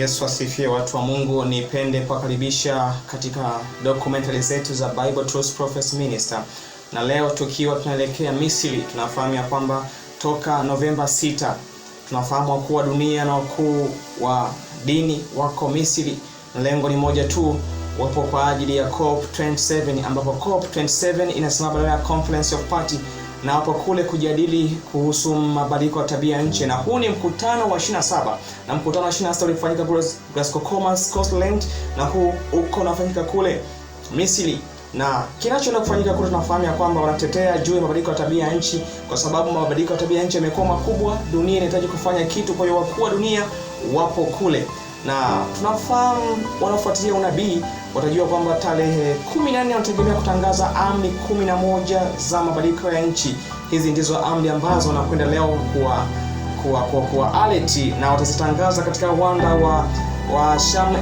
Yesu asifiwe, watu wa Mungu. Nipende kuwakaribisha katika documentary zetu za Bible Truth Prophets Minister. Na leo tukiwa tunaelekea Misri, tunafahamu ya kwamba toka Novemba 6 tunafahamu wakuu wa dunia na wakuu wa dini wako Misri. Lengo ni moja tu, wapo kwa ajili ya COP27, ambapo COP27 inasimama badala ya Conference of Party, na hapo kule kujadili kuhusu mabadiliko ya tabia nchi. Na huu ni mkutano wa 27, na mkutano wa 26 ulifanyika Glasgow, Scotland, na huu uko unafanyika kule Misri. Na kinachoenda kufanyika kule, tunafahamu ya kwamba wanatetea juu ya mabadiliko ya tabia nchi, kwa sababu mabadiliko ya tabia nchi yamekuwa makubwa, dunia inahitaji kufanya kitu. Kwa hiyo wakuu wa dunia wapo kule, na tunafahamu wanafuatilia unabii watajua kwamba tarehe 14 wanategemea kutangaza amri 11 za mabadiliko ya nchi. Hizi ndizo amri ambazo wanakwenda leo kuwa alert, na watazitangaza katika uwanda wa Sharm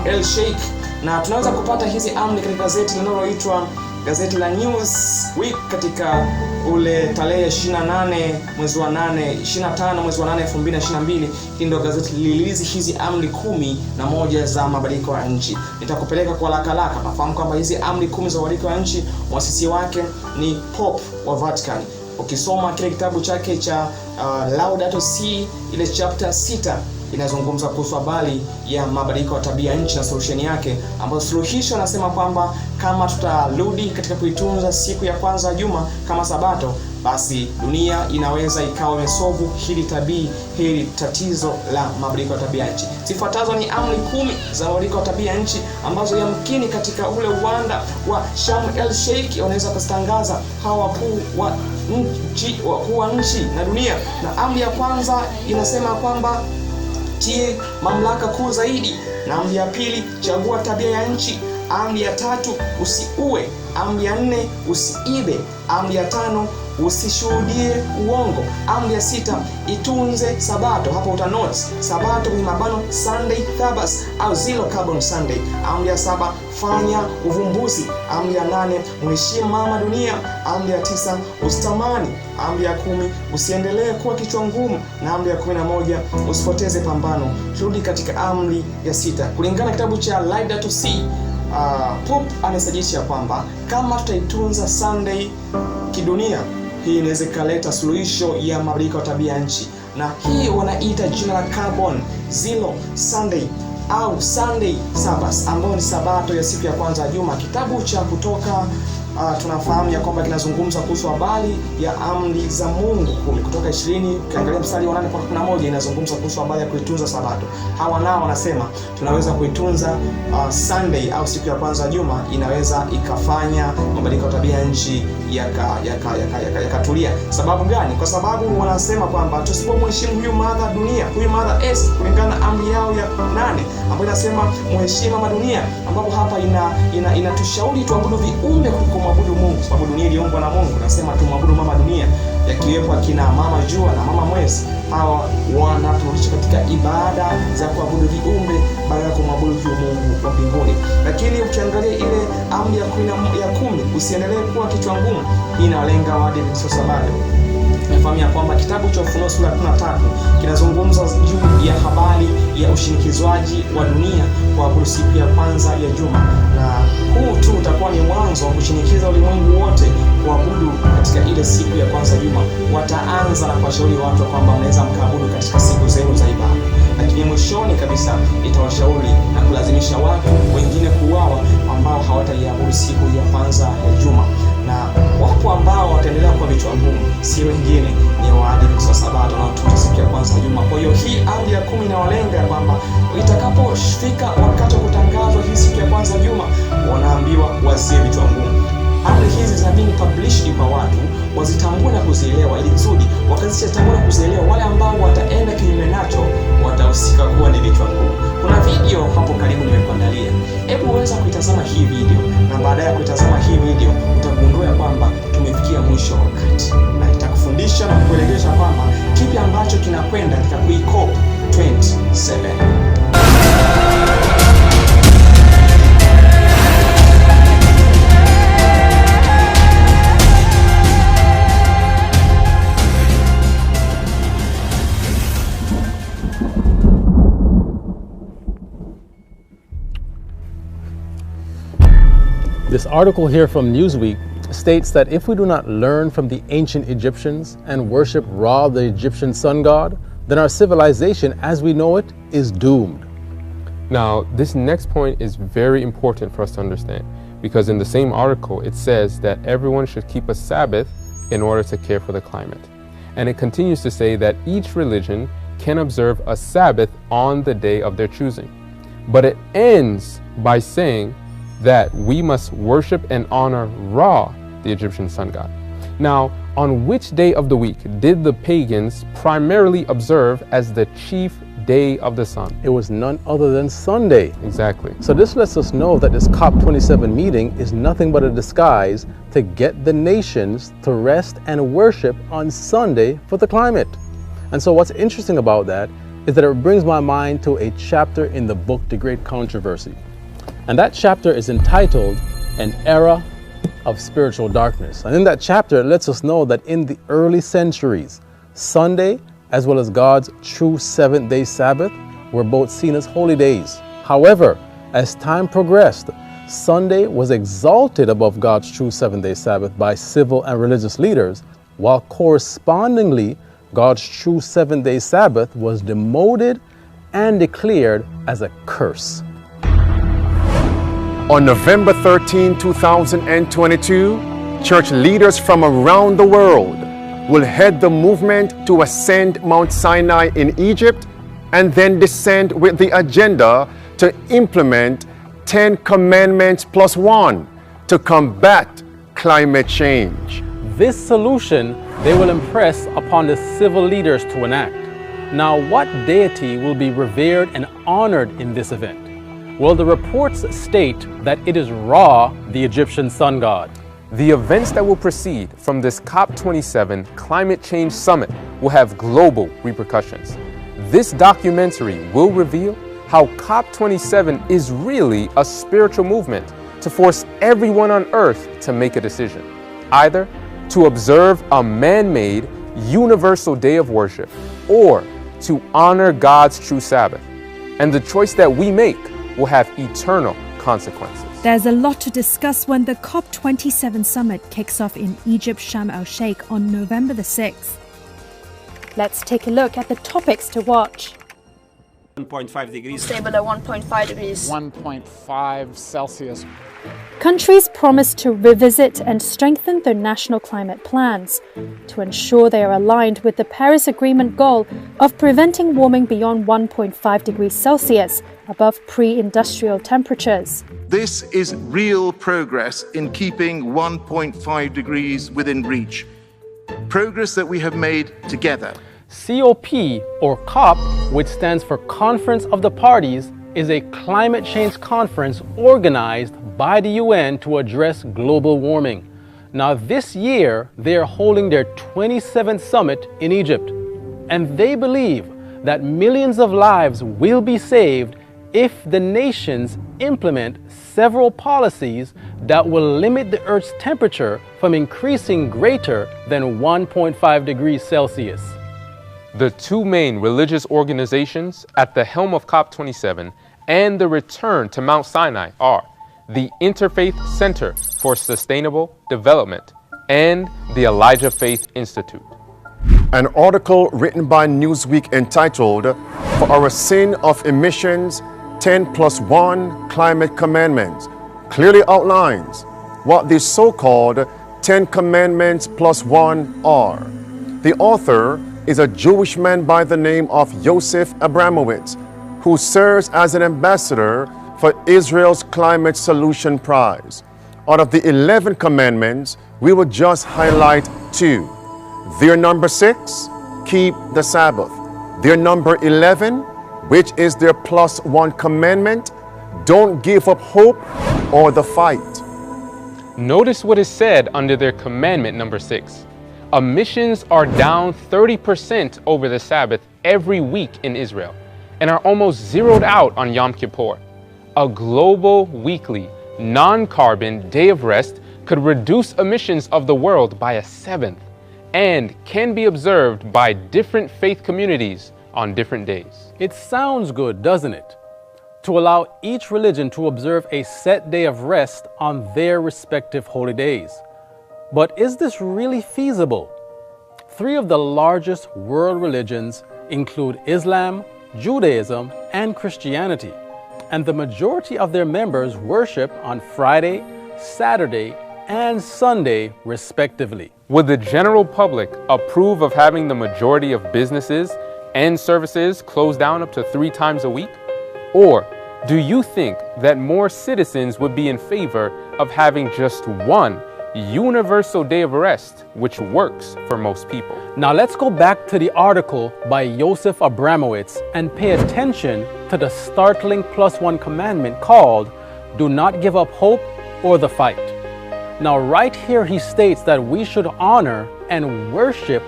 el Sheikh. Na tunaweza kupata hizi amri katika gazeti linaloitwa gazeti la Newsweek katika ule tarehe 25 mwezi wa 8 2022. Hii ndio gazeti lililizi hizi amri 11 za mabadiliko ya nchi. Nitakupeleka kwa haraka. Nafahamu kwamba hizi amri 10 za mabadiliko ya nchi muasisi wake ni Pope wa Vatican. Ukisoma kile kitabu chake cha Laudato Si, ile chapter 6 inazungumza kuhusu habari ya mabadiliko ya tabia nchi na solution yake, ambapo suluhisho anasema kwamba kama tutarudi katika kuitunza siku ya kwanza ya juma kama Sabato, basi dunia inaweza ikawa imesolve hili tatizo la mabadiliko ya tabia nchi. Zifuatazo ni amri 10 za mabadiliko ya tabia nchi ambazo yamkini katika ule uwanda wa Sharm el Sheikh wanaweza kutangaza hawa wakuu wa nchi na dunia. Na amri ya kwanza inasema kwamba tie mamlaka kuu zaidi. Na amri ya pili, chagua tabia ya nchi. Amri ya 3, usiue. Amri ya 4, usiibe. Amri ya 5, usishuhudie uongo. Amri ya 6, itunze Sabato. Hapo utanote Sabato ni mabano Sunday Sabbath au zero carbon Sunday. Amri ya 7, fanya uvumbuzi. Amri ya 8, mheshimu mama dunia. Amri ya 9, usitamani. Amri ya 10, usiendelee kuwa kichwa ngumu. Na amri ya 11, usipoteze pambano. Turudi katika amri ya 6. Kulingana na kitabu cha Laudato Si, Pope amesajisha kwamba kama tutaitunza Sunday kidunia, hii inaweza kuleta suluhisho ya mabadiliko ya tabia nchi, na hii wanaita jina la carbon zero Sunday au Sunday Sabbath, ambayo ni Sabato ya siku ya kwanza ya juma. Kitabu cha Kutoka tunafahamu ya kwamba kinazungumza kuhusu habari ya amri za Mungu kutoka 20, ukiangalia mstari wa 8 mpaka 11 inazungumza kuhusu habari ya kuitunza Sabato. Hawa nao wanasema tunaweza kuitunza Sunday au siku ya kwanza ya juma, inaweza ikafanya mabadiliko ya tabia nchi yakatulia. Sababu gani? Kwa sababu wanasema kwamba tusipomheshimu huyu mother dunia, huyu mother earth, kulingana na amri yao ya 8 ambayo inasema mheshimu mama dunia, ambapo hapa inatushauri tuabudu viumbe kuliko mwabudu Mungu, sababu dunia iliumbwa na Mungu. Nasema tumwabudu mama dunia, yakiwepo akina mama jua na mama mwezi. Hawa wanaturudisha katika ibada za kuabudu viumbe badala ya kumwabudu Mungu wa mbinguni. Lakini ukiangalia ile amri ya 10, usiendelee kuwa kichwa ngumu, hii inalenga waadventista wa Sabato. Nafahamu ya kwamba kitabu cha Ufunuo sura 13 kinazungumza juu ya habari ya ushinikizwaji wa dunia kuabudu siku ya kwanza ya juma, na huu tu utakuwa ni mwanzo wa kushinikiza ulimwengu wote kuabudu katika ile siku ya kwanza ya juma. Wataanza na kuwashauri watu kwamba wanaweza mkaabudu katika siku zenu za ibada, lakini mwishoni kabisa itawashauri na kulazimisha watu wengine kuuawa ambao hawataiabudu siku ya kwanza ya juma. Na wapo ambao wataendelea kuwa vichwa ngumu, si wengine ni waadventista wa Sabato na watu siku ya kwanza ya juma. Kwa hiyo hii amri ya 10 inawalenga kwamba itakapofika wakati wa kutangazwa hii siku ya kwanza ya juma, wanaambiwa wasiwe vichwa ngumu. Amri hizi zinabidi published kwa watu wazitambue na kuzielewa, ili kusudi wakazitambua na kuzielewa, wale ambao wataenda kinyume nacho watahusika kuwa ni vichwa ngumu. Kuna video hapo karibu nimekuandalia. Hebu uweza kuitazama hii video, na baada ya kuitazama hii video utagundua kwamba tumefikia mwisho wa wakati, na itakufundisha na kukuelekeza kwamba kipi ambacho kinakwenda katika COP 27. This article here from Newsweek states that if we do not learn from the ancient Egyptians and worship Ra, the Egyptian sun god, then our civilization as we know it is doomed. Now, this next point is very important for us to understand, because in the same article it says that everyone should keep a Sabbath in order to care for the climate. And it continues to say that each religion can observe a Sabbath on the day of their choosing. But it ends by saying that we must worship and honor Ra, the Egyptian sun god. Now, on which day of the week did the pagans primarily observe as the chief day of the sun? It was none other than Sunday. Exactly. So this lets us know that this COP27 meeting is nothing but a disguise to get the nations to rest and worship on Sunday for the climate. And so what's interesting about that is that it brings my mind to a chapter in the book, The Great Controversy. And that chapter is entitled, An Era of Spiritual Darkness. And in that chapter, it lets us know that in the early centuries, Sunday, as well as God's true seventh-day Sabbath, were both seen as holy days. However, as time progressed, Sunday was exalted above God's true seventh-day Sabbath by civil and religious leaders, while correspondingly, God's true seventh-day Sabbath was demoted and declared as a curse. On November 13, 2022, church leaders from around the world will head the movement to ascend Mount Sinai in Egypt and then descend with the agenda to implement 10 Commandments plus 1 to combat climate change. This solution they will impress upon the civil leaders to enact. Now, what deity will be revered and honored in this event? Well, the reports state that it is Ra, the Egyptian sun god. The events that will proceed from this COP27 climate change summit will have global repercussions. This documentary will reveal how COP27 is really a spiritual movement to force everyone on earth to make a decision, either to observe a man-made universal day of worship or to honor God's true Sabbath. And the choice that we make will have eternal consequences. There's a lot to discuss when the COP27 summit kicks off in Egypt, Sharm el-Sheikh on November the 6th. Let's take a look at the topics to watch. 1.5 degrees. Stay below 1.5 degrees. 1.5 Celsius. Countries promise to revisit and strengthen their national climate plans to ensure they are aligned with the Paris Agreement goal of preventing warming beyond 1.5 degrees Celsius above pre-industrial temperatures. This is real progress in keeping 1.5 degrees within reach. Progress that we have made together. COP, or COP, which stands for Conference of the Parties, is a climate change conference organized by the UN to address global warming. Now this year, they are holding their 27th summit in Egypt. And they believe that millions of lives will be saved if the nations implement several policies that will limit the Earth's temperature from increasing greater than 1.5 degrees Celsius. The two main religious organizations at the helm of COP27 and the return to Mount Sinai are the Interfaith Center for Sustainable Development and the Elijah Faith Institute. An article written by Newsweek entitled, For Our Sin of Emissions, 10 plus 1 Climate Commandments, clearly outlines what the so-called 10 Commandments plus 1 are. The author is a Jewish man by the name of Yosef Abramowitz, who serves as an ambassador for Israel's Climate Solution Prize. Out of the 11 commandments, we will just highlight 2. Their number 6, keep the Sabbath. Their number 11, which is their plus 1 commandment, don't give up hope or the fight. Notice what is said under their commandment number 6. Emissions are down 30% over the Sabbath every week in Israel and are almost zeroed out on Yom Kippur. A global, weekly, non-carbon day of rest could reduce emissions of the world by 1/7 and can be observed by different faith communities on different days. It sounds good, doesn't it? to allow each religion to observe a set day of rest on their respective holy days. But is this really feasible? 3 of the largest world religions include Islam, Judaism, and Christianity, and the majority of their members worship on Friday, Saturday, and Sunday, respectively. Would the general public approve of having the majority of businesses and services closed down up to 3 times a week? Or do you think that more citizens would be in favor of having just one universal day of rest, which works for most people? Now let's go back to the article by Joseph Abramowitz and pay attention to the startling +1 commandment called, "Do not give up hope or the fight." Now right here he states that we should honor and worship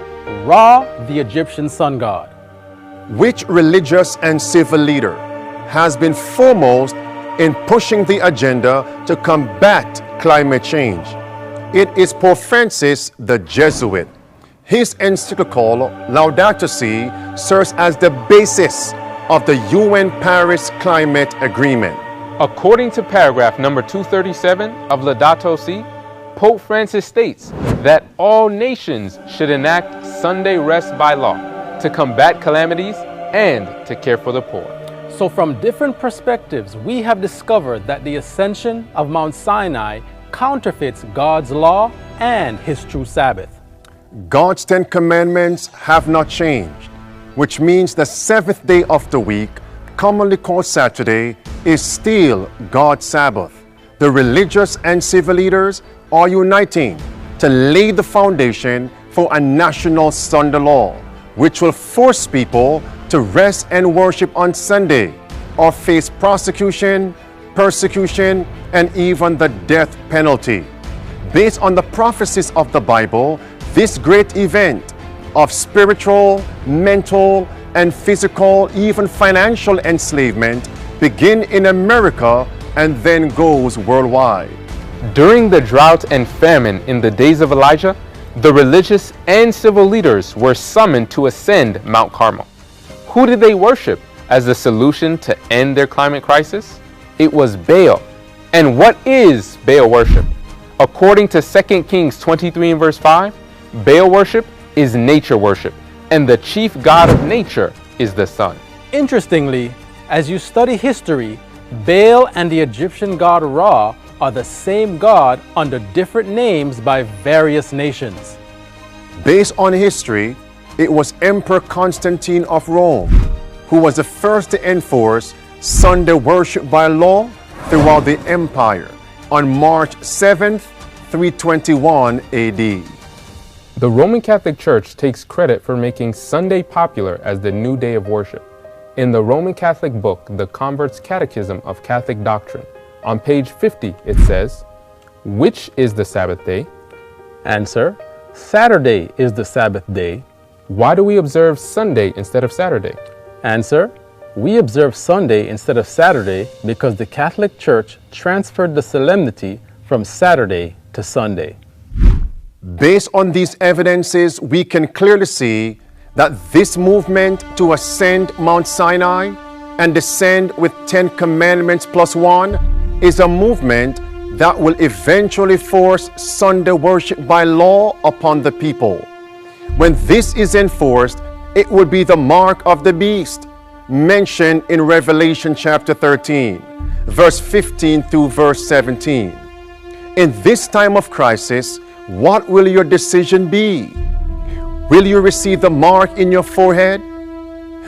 Ra, the Egyptian sun god. Which religious and civil leader has been foremost in pushing the agenda to combat climate change? It is Pope Francis the Jesuit. His encyclical Laudato Si serves as the basis of the UN Paris Climate Agreement. According to paragraph number 237 of Laudato Si, Pope Francis states that all nations should enact Sunday rest by law to combat calamities and to care for the poor. So from different perspectives, we have discovered that the ascension of Mount Sinai counterfeits God's law and his true Sabbath. God's 10 commandments have not changed, which means the 7th day of the week, commonly called Saturday, is still God's Sabbath. The religious and civil leaders are uniting to lay the foundation for a national Sunday law, which will force people to rest and worship on Sunday or face prosecution, persecution, and even the death penalty. Based on the prophecies of the Bible, this great event of spiritual, mental, and physical, even financial enslavement begin in America and then goes worldwide. During the drought and famine in the days of Elijah, the religious and civil leaders were summoned to ascend Mount Carmel. Who did they worship as the solution to end their climate crisis? It was Baal. And what is Baal worship? According to 2 Kings 23 and verse 5, Baal worship is nature worship, and the chief god of nature is the sun. Interestingly, as you study history, Baal and the Egyptian god Ra are the same god under different names by various nations. Based on history, it was Emperor Constantine of Rome who was the first to enforce Sunday worship by law throughout the empire on March 7th, 321 AD. The Roman Catholic Church takes credit for making Sunday popular as the new day of worship. In the Roman Catholic book, The Convert's Catechism of Catholic Doctrine, on page 50, it says, "Which is the Sabbath day?" Answer: Saturday is the Sabbath day. Why do we observe Sunday instead of Saturday? Answer: we observe Sunday instead of Saturday because the Catholic Church transferred the solemnity from Saturday to Sunday. Based on these evidences, we can clearly see that this movement to ascend Mount Sinai and descend with 10 commandments +1 is a movement that will eventually force Sunday worship by law upon the people. When this is enforced, it will be the mark of the beast mentioned in Revelation chapter 13, verse 15 through verse 17. In this time of crisis, what will your decision be? Will you receive the mark in your forehead?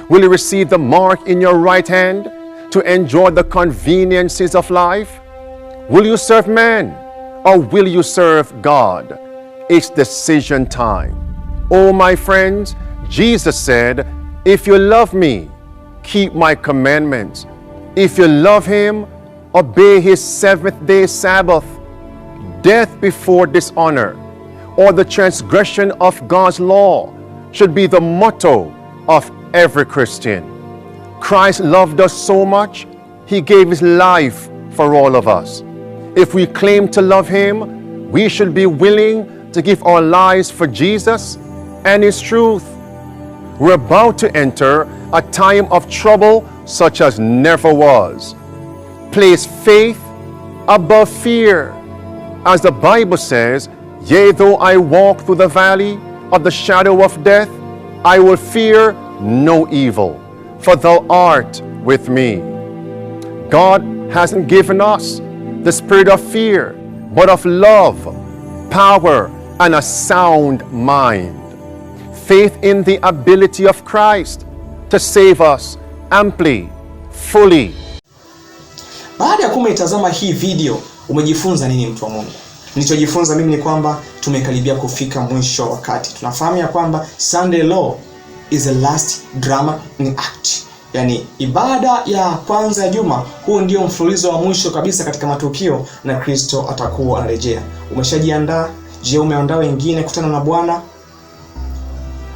Will you receive the mark in your right hand to enjoy the conveniences of life? Will you serve man or will you serve God? It's decision time. Oh, my friends, Jesus said, if you love me, keep my commandments. If you love him, obey his 7th day Sabbath. Death before dishonor or the transgression of God's law should be the motto of every Christian. Christ loved us so much, he gave his life for all of us. If we claim to love him, we should be willing to give our lives for Jesus and his truth. We're about to enter a time of trouble such as never was. Place faith above fear. As the Bible says, yea, though I walk through the valley of the shadow of death, I will fear no evil, for thou art with me. God hasn't given us the spirit of fear, but of love, power, and a sound mind. Faith in the ability of Christ to save us amply, fully. Baada ya kuitazama hii video, umejifunza nini mtu wa Mungu? Nilichojifunza mimi ni kwamba tumekaribia kufika mwisho wakati. Tunafahamu ya kwamba Sunday Law is the last drama in act. Yani ibada ya kwanza ya juma, huu ndio mfululizo wa mwisho kabisa katika matukio na Kristo atakuwa anarejea. Umeshajiandaa? Je, umeandaa wengine kutana na Bwana?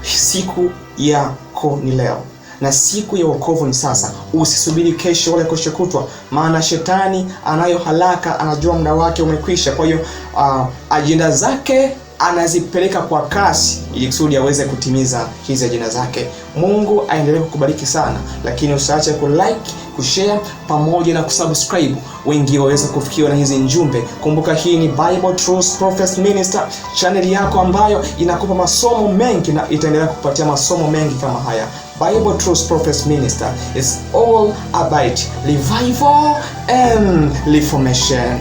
Siku yako ni leo. Na siku ya wokovu ni sasa. Usisubiri kesho wala kesho kutwa, maana shetani anayo haraka, anajua muda wake umekwisha. Kwa hiyo ajenda zake anazipeleka kwa kasi ili kusudi aweze kutimiza hizo ajenda zake. Mungu aendelee kukubariki sana, lakini usiache ku-like, kushare pamoja na kusubscribe, wengi waweze kufikiwa na hizi njumbe. Kumbuka hii ni Bible Truth Prophet Minister, channel yako ambayo inakupa masomo mengi na itaendelea kukupatia masomo mengi kama haya. Bible Truth Prophet Minister is all about revival and reformation.